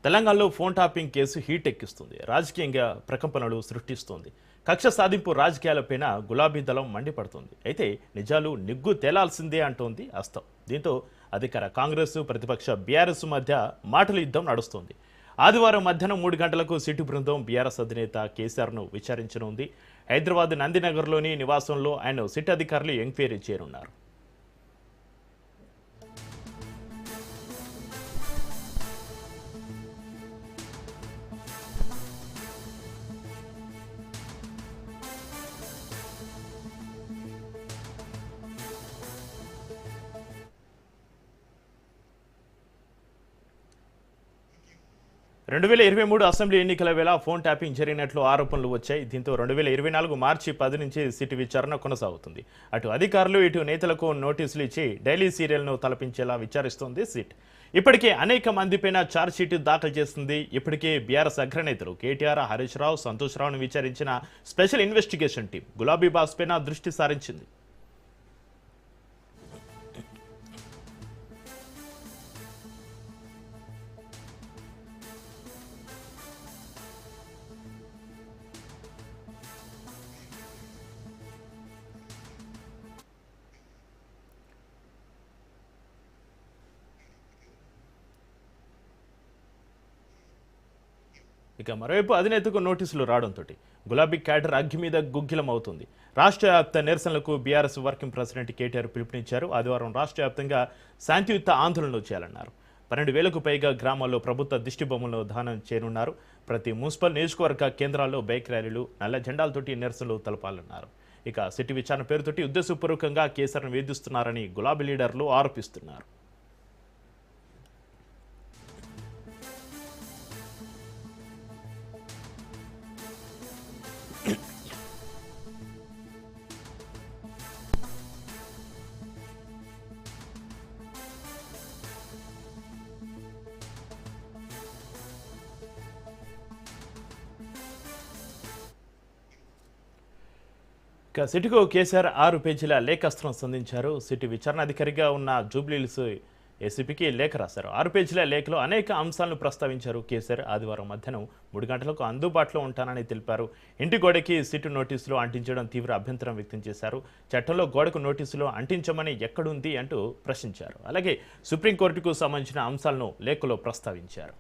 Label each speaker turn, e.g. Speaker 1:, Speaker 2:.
Speaker 1: తెలంగాణలో phone topping case heat ఎక్కిస్తుంది. రాజకీయంగా ప్రకంపనలు సృష్టిస్తోంది. కక్ష సాధింపు రాజకీయాలపైన గులాబీ దళం మండిపడుతుంది. అయితే నిజాలు నిగ్గు తేలాల్సిందే అంటోంది అస్తం. దీంతో అధికార కాంగ్రెస్ ప్రతిపక్ష బీఆర్ఎస్ మధ్య మాటల యుద్ధం నడుస్తోంది. ఆదివారం మధ్యాహ్నం 3 గంటలకు సిట్టు బృందం బీఆర్ఎస్ అధినేత కేసీఆర్ను విచారించనుంది. హైదరాబాద్ నందినగర్లోని నివాసంలో ఆయన సిట్ అధికారులు ఎంక్వైరీ చేయనున్నారు. రెండు 2023 అసెంబ్లీ ఎన్నికల వేళ ఫోన్ ట్యాపింగ్ జరిగినట్లు ఆరోపణలు వచ్చాయి. దీంతో 2024 మార్చి 10 నుంచి సిట్ విచారణ కొనసాగుతుంది. అటు అధికారులు ఇటు నేతలకు నోటీసులు ఇచ్చి డైలీ సీరియల్ను తలపించేలా విచారిస్తోంది సిట్. ఇప్పటికే అనేక మందిపైన ఛార్జ్షీట్ దాఖలు చేస్తుంది. ఇప్పటికే బీఆర్ఎస్ అగ్రనేతలు కేటీఆర్, హరీష్ రావు, సంతోష్ రావును విచారించిన స్పెషల్ ఇన్వెస్టిగేషన్ టీం గులాబీ బాస్ పైన దృష్టి సారించింది. ఇక మరోవైపు అధినేతకు నోటీసులు రావడంతో గులాబీ క్యాడర్ అగ్గి మీద గుగ్గిలం అవుతుంది. రాష్ట్ర వ్యాప్త నిరసనలకు బీఆర్ఎస్ వర్కింగ్ ప్రెసిడెంట్ కేటీఆర్ పిలుపునిచ్చారు. ఆదివారం రాష్ట్ర వ్యాప్తంగా శాంతియుత ఆందోళనలు చేయాలన్నారు. 12,000కు పైగా గ్రామాల్లో ప్రభుత్వ దిష్టి బొమ్మలను దానం చేయనున్నారు. ప్రతి మున్సిపల్ నియోజకవర్గ కేంద్రాల్లో బైక్ ర్యాలీలు, నల్ల జెండాలతోటి నిరసనలు తెలపాలన్నారు. ఇక సిటీ విచారణ పేరుతోటి ఉద్దేశపూర్వకంగా కేసీఆర్ను వేధిస్తున్నారని గులాబీ లీడర్లు ఆరోపిస్తున్నారు. ఇక సిటీకు కేసీఆర్ 6 పేజీల లేఖాస్త్రం సంధించారు. సిటీ విచారణాధికారిగా ఉన్న జూబ్లీహిల్స్ ఏసీపీకి లేఖ రాశారు. 6 పేజీల లేఖలో అనేక అంశాలను ప్రస్తావించారు కేసీఆర్. ఆదివారం మధ్యాహ్నం 3 గంటలకు అందుబాటులో ఉంటానని తెలిపారు. ఇంటి గోడకి సిట్టు నోటీసులు అంటించడం తీవ్ర అభ్యంతరం వ్యక్తం చేశారు. చట్టంలో గోడకు నోటీసులు అంటించమని ఎక్కడుంది అంటూ ప్రశ్నించారు. అలాగే సుప్రీంకోర్టుకు సంబంధించిన అంశాలను లేఖలో ప్రస్తావించారు.